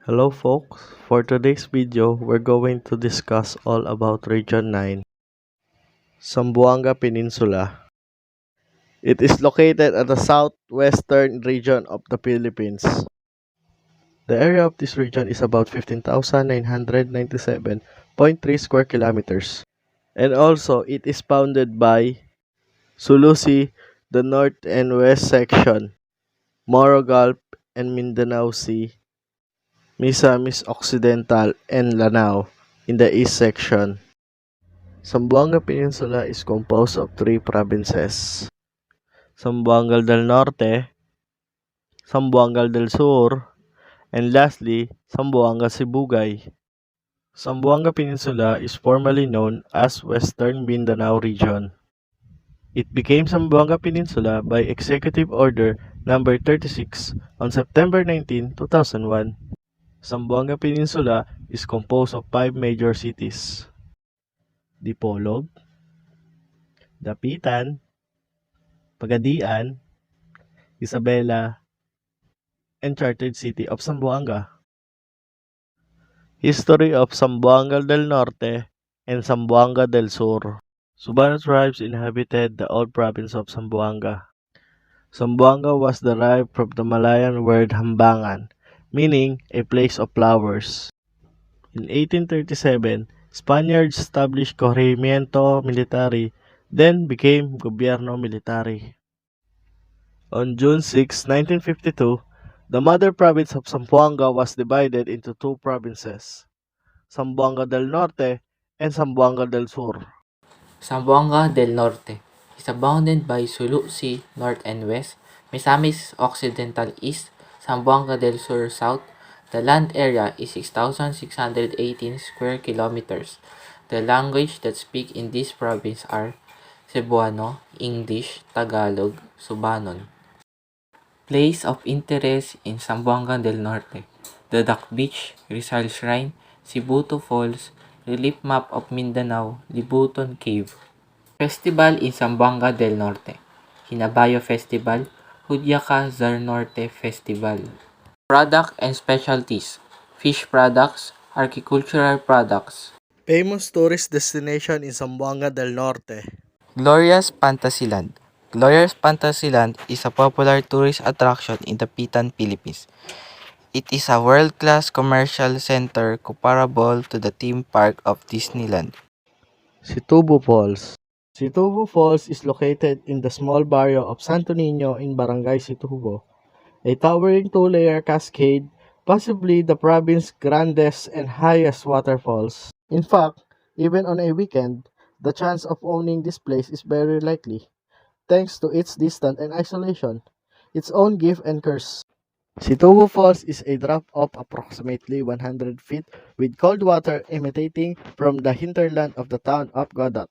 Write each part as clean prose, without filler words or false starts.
Hello folks, for today's video, we're going to discuss all about Region 9, Zamboanga Peninsula. It is located at the southwestern region of the Philippines. The area of this region is about 15,997.3 square kilometers. And also, it is bounded by Sulu Sea, the north and west section, Moro Gulf, and Mindanao Sea, Misamis Occidental, and Lanao in the east section. Zamboanga Peninsula is composed of three provinces: Zamboanga del Norte, Zamboanga del Sur, and lastly, Zamboanga Sibugay. Zamboanga Peninsula is formerly known as Western Mindanao Region. It became Zamboanga Peninsula by Executive Order Number 36 on September 19, 2001. Zamboanga Peninsula is composed of five major cities: Dipolog, Dapitan, Pagadian, Isabela, and Chartered City of Zamboanga. History of Zamboanga del Norte and Zamboanga del Sur. Subano tribes inhabited the old province of Zamboanga. Zamboanga was derived from the Malayan word Hambangan, meaning a place of flowers. In 1837, Spaniards established Corregimiento Military, then became Gobierno Military. On June 6, 1952, the mother province of Zamboanga was divided into two provinces, Zamboanga del Norte and Zamboanga del Sur. Zamboanga del Norte is bounded by Sulu Sea north and west, Misamis Occidental east, Zamboanga del Sur south. The land area is 6,618 square kilometers. The language that speak in this province are Cebuano, English, Tagalog, Subanon. Place of interest in Zamboanga del Norte: the Duck Beach, Rizal Shrine, Sibuto Falls, relief map of Mindanao, Libuton Cave. Festival in Zamboanga del Norte: Hinabayo Festival, Hudyaka Zar Norte Festival. Product and specialties: fish products, agricultural products. Famous tourist destination in Zamboanga del Norte. Gloria's Fantasyland. Gloria's Fantasyland is a popular tourist attraction in the Pitan, Philippines. It is a world-class commercial center comparable to the theme park of Disneyland. Situbo Falls. Situbo Falls is located in the small barrio of Santo Niño in Barangay Situbo, a towering two-layer cascade, possibly the province's grandest and highest waterfalls. In fact, even on a weekend, the chance of owning this place is very likely, thanks to its distance and isolation, its own gift and curse. Situbo Falls is a drop of approximately 100 feet with cold water emanating from the hinterland of the town of Godot.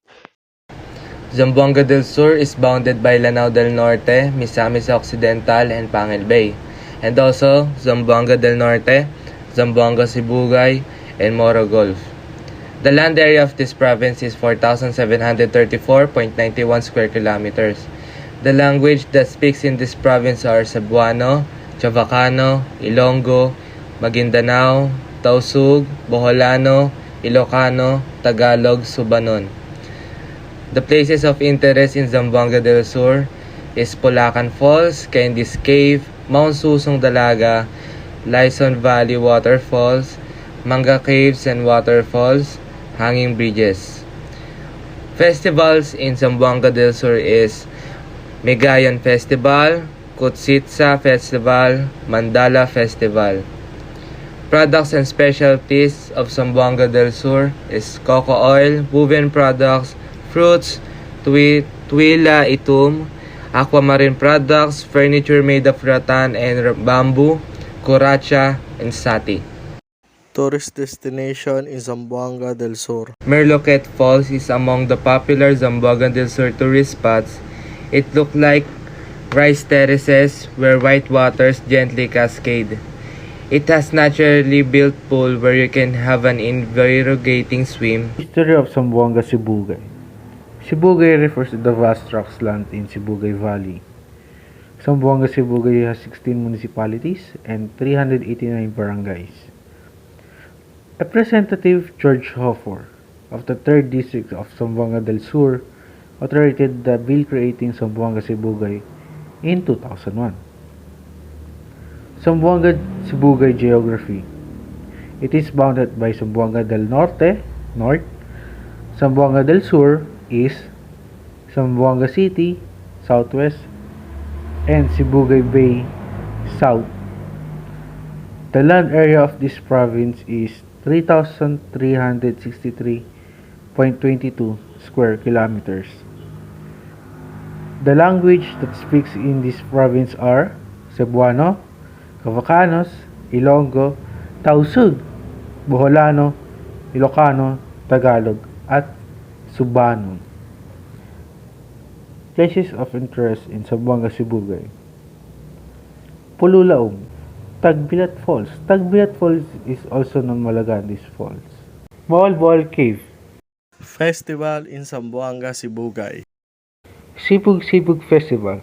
Zamboanga del Sur is bounded by Lanao del Norte, Misamis Occidental, and Pangil Bay, and also Zamboanga del Norte, Zamboanga Sibugay, and Moro Gulf. The land area of this province is 4,734.91 square kilometers. The language that speaks in this province are Cebuano, Chavacano, Ilonggo, Maguindanao, Tausug, Boholano, Ilocano, Tagalog, Subanon. The places of interest in Zamboanga del Sur is Pulacan Falls, Candies Cave, Mount Susong Dalaga, Lison Valley Waterfalls, Manga Caves and Waterfalls, Hanging Bridges. Festivals in Zamboanga del Sur is Megayon Festival, Kutsitsa Festival, Mandala Festival. Products and specialties of Zamboanga del Sur is cocoa oil, woven products, fruits, tuila itum, aquamarine products, furniture made of rattan and bamboo, kuracha, and sati. Tourist destination in Zamboanga del Sur. Merloquet Falls is among the popular Zamboanga del Sur tourist spots. It looks like rice terraces where white waters gently cascade. It has naturally built pool where you can have an invigorating swim. History of Zamboanga Sibugay. Sibugay refers to the vast rockland in Sibugay Valley. Zamboanga Sibugay has 16 municipalities and 389 barangays. Representative George Hofer of the 3rd District of Zamboanga del Sur authored the bill creating Zamboanga Sibugay in 2001. Zamboanga Sibugay geography. It is bounded by Zamboanga del Norte, north, Zamboanga del Sur, east, Zamboanga City, southwest, and Sibugay Bay, south. The land area of this province is 3,363.22 square kilometers. The language that speaks in this province are Cebuano, Cavacanos, Ilonggo, Tausug, Boholano, Ilocano, Tagalog, at Subanon. Places of interest in Zamboanga Sibugay. Pululaong, Tagbilat Falls. Tagbilat Falls is also known Malagandis Falls. Bohol Cave. Festival in Zamboanga Sibugay. Sibug Sibug Festival.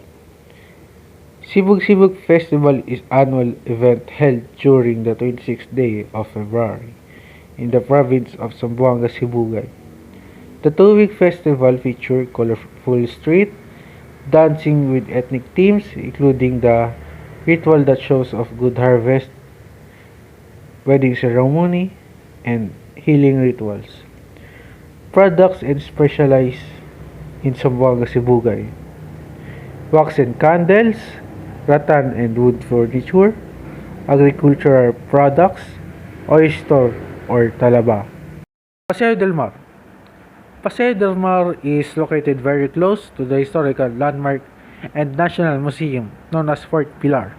Sibug Sibug Festival is annual event held during the 26th day of February in the province of Zamboanga Sibugay. The 2-week festival features colorful street dancing with ethnic themes, including the ritual that shows of good harvest, wedding ceremony, and healing rituals. Products and specialized in Zamboanga Sibugay. Wax and candles, rattan and wood furniture, agricultural products, oyster or talaba. Paseo del Mar. Paseo del Mar is located very close to the historical landmark and national museum known as Fort Pilar.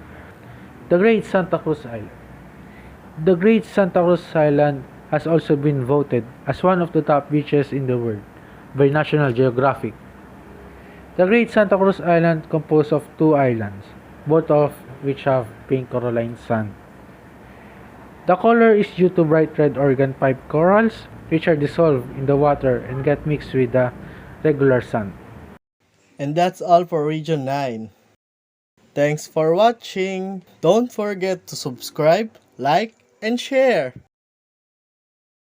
The Great Santa Cruz Island. The Great Santa Cruz Island has also been voted as one of the top beaches in the world by National Geographic. The Great Santa Cruz Island composed of 2 islands, both of which have pink coralline sand. The color is due to bright red organ pipe corals, which are dissolved in the water and get mixed with the regular sand. And that's all for Region 9. Thanks for watching. Don't forget to subscribe, like, and share.